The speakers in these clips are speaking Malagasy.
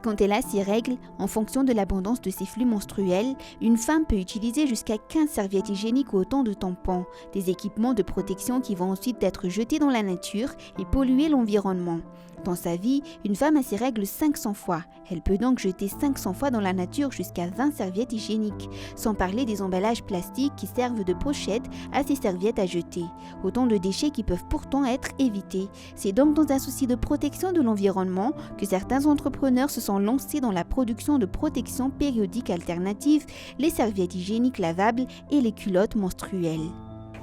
Quand elle a ses règles, en fonction de l'abondance de ses flux menstruels, une femme peut utiliser jusqu'à 15 serviettes hygiéniques ou autant de tampons, des équipements de protection qui vont ensuite être jetés dans la nature et polluer l'environnement. Dans sa vie, une femme a ses règles 500 fois. Elle peut donc jeter 500 fois dans la nature jusqu'à 20 serviettes hygiéniques, sans parler des emballages plastiques qui servent de pochette à ces serviettes à jeter. Autant de déchets qui peuvent pourtant être évités. C'est donc dans un souci de protection de l'environnement que certains entrepreneurs se sont lancés dans la production de protections périodiques alternatives, les serviettes hygiéniques lavables et les culottes menstruelles.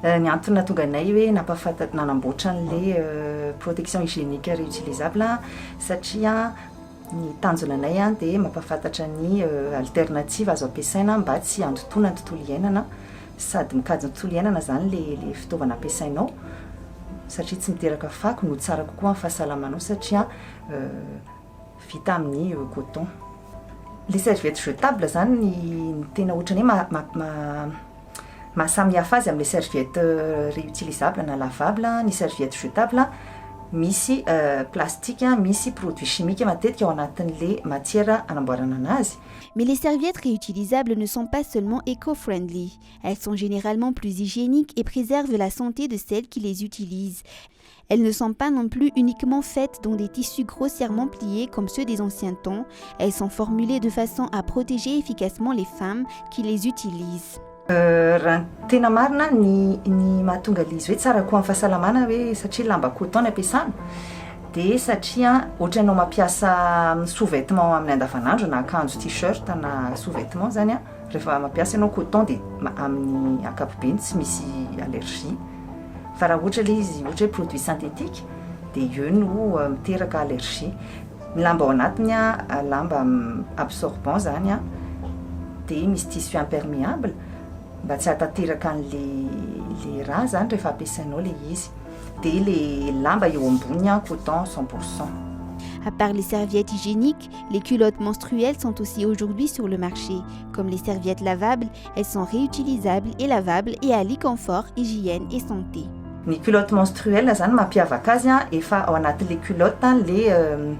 Ny antony tonga anay hoe nanamboatra an'le protection hygiénique réutilisable satria ny tanjona anay dia mampafantatra ny alternative azo ampiasaina mba tsy handotona ny tontolo iainana sady mikajy ny tontolo iainana zany le fitaovana ampiasainao satria tsy miteraka fako no tsara kokoa amin'ny fahasalamanao satria vita amin'ny coton. Les serviettes jetables zany ny tena ohatrany hoe mahasamihafa azy amin'ny serviette réutilisable na lavable, ny serviette jetable misy plastique, misy produits chimiques matetika ao anatin'le matière anamboarana anazy. Mais les serviettes réutilisables ne sont pas seulement éco-friendly. Elles sont généralement plus hygiéniques et préservent la santé de celles qui les utilisent. Elles ne sont pas non plus uniquement faites dans des tissus grossièrement pliés comme ceux des anciens temps. Elles sont formulées de façon à protéger efficacement les femmes qui les utilisent. Raha tena marina ny mahatonga izy hoe tsara koa amin'ny fahasalamana hoe satria lamba coton ampiasana dia satria ohatra ianao mampiasa sous-vêtement amin'ny andavanandro na akanjo t-shirt na sous-vêtement zany rehefa mampiasa ianao coton dia amin'ny ankapobeny tsy misy allergie fa raha ohatra ilay izy ohatra hoe produit synthétique dia io no miteraka allergie. Ny lamba ao anatiny lamba absorbant zany dia misy tissu imperméable mba tsy hatateraka an'le raha zany rehefa ampiasainao le izy dia le lamba eo ambony coton 100%. À part les serviettes hygiéniques, les culottes menstruelles sont aussi aujourd'hui sur le marché. Comme les serviettes lavables, elles sont réutilisables et lavables et allient confort, hygiène et santé. Ny culotte menstruelle zany mampiavaka azy efa ao anatin'le culotte le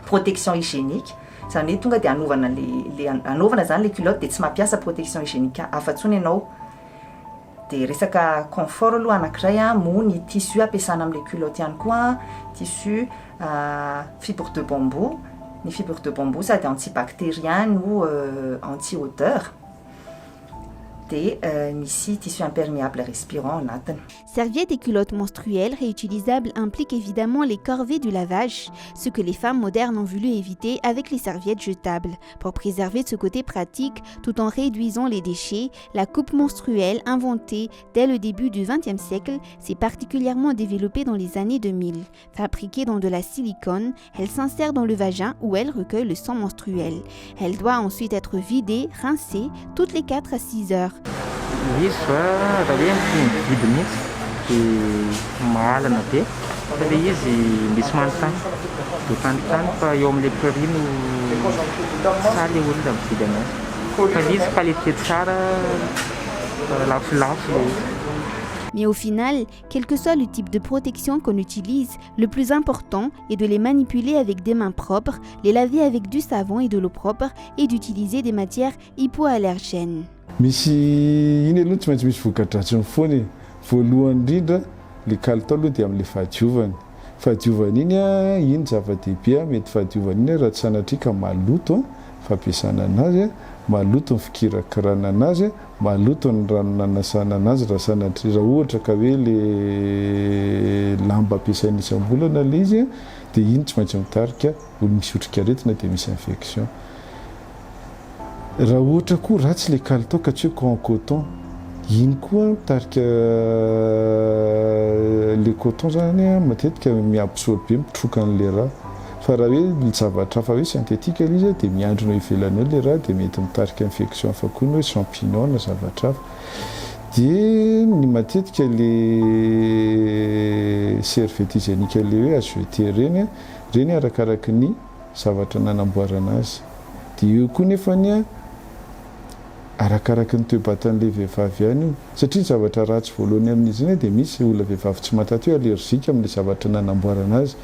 protection hygiénique. Zany hoe tonga dia anaovana zany le culotte dia tsy mampiasa protection hygiénique afa-tsony ianao. Dia resaka confort aloha anankiray moa ny tissu ampiasana amin'le culotte ihany koa tissu fibre de bambou. Ny fibre de bambou sady antibactérien ou anti-odeur. Des misy tissu imperméable respirant anatiny. Serviettes et culottes menstruelles réutilisables impliquent évidemment les corvées du lavage, ce que les femmes modernes ont voulu éviter avec les serviettes jetables. Pour préserver ce côté pratique, tout en réduisant les déchets, la coupe menstruelle inventée dès le début du XXe siècle s'est particulièrement développée dans les années 2000. Fabriquée dans de la silicone, elle s'insère dans le vagin où elle recueille le sang menstruel. Elle doit ensuite être vidée, rincée, toutes les 4 à 6 heures. Izy raha hoe mividy mihitsy dia mahalana be fa le izy misy manontany dia fanontany fa eo amin'ilay prix no saly olona mividy anazy fa le izy qualité tsara lafolafo le izy. Mais au final, quel que soit le type de protection qu'on utilise, le plus important est de les manipuler avec des mains propres, les laver avec du savon et de l'eau propre et d'utiliser des matières hypoallergènes. Misy iny aloha tsy maintsy misy voka-dratsiny foana e. Voalohany indrindra le kalitao aloha dia amin'le fahadiovana iny zava-dehibe mety fahadiovana iny raha tsy sanatria ka maloto fampiasana anazy maloto ny fikirakirana anazy maloto ny rano nanasana anazy raha ohatra ka hoe le lamba ampiasaina isam-bolana le izy dia iny tsy maintsy mitarika misy otrikaretina dia misy infection. Raha ohatra koa ratsy le kalitao ka tsy hoe coton iny koa mitarika le coton zany matetika miabsorbe mitroka an'le raha fa raha hoe ny zavatra hafa hoe synthétique le izy dia miandrona ivelany le raha dia mety mitarika infection hafa koa ny hoe champignon na zavatra hafa. Dia ny matetika le serviette hygiénique le hoe azo jeter reny arakaraka ny zavatra nanamboarana azy. Dia eo koa nefany arakaraka ny toe-batan'le vehivavy ihany io satria ny zavatra ratsy voalohany amin'izy iny dia misy olona vehivavy tsy mahataty hoe allergique amin'le zavatra nanamboarana azy.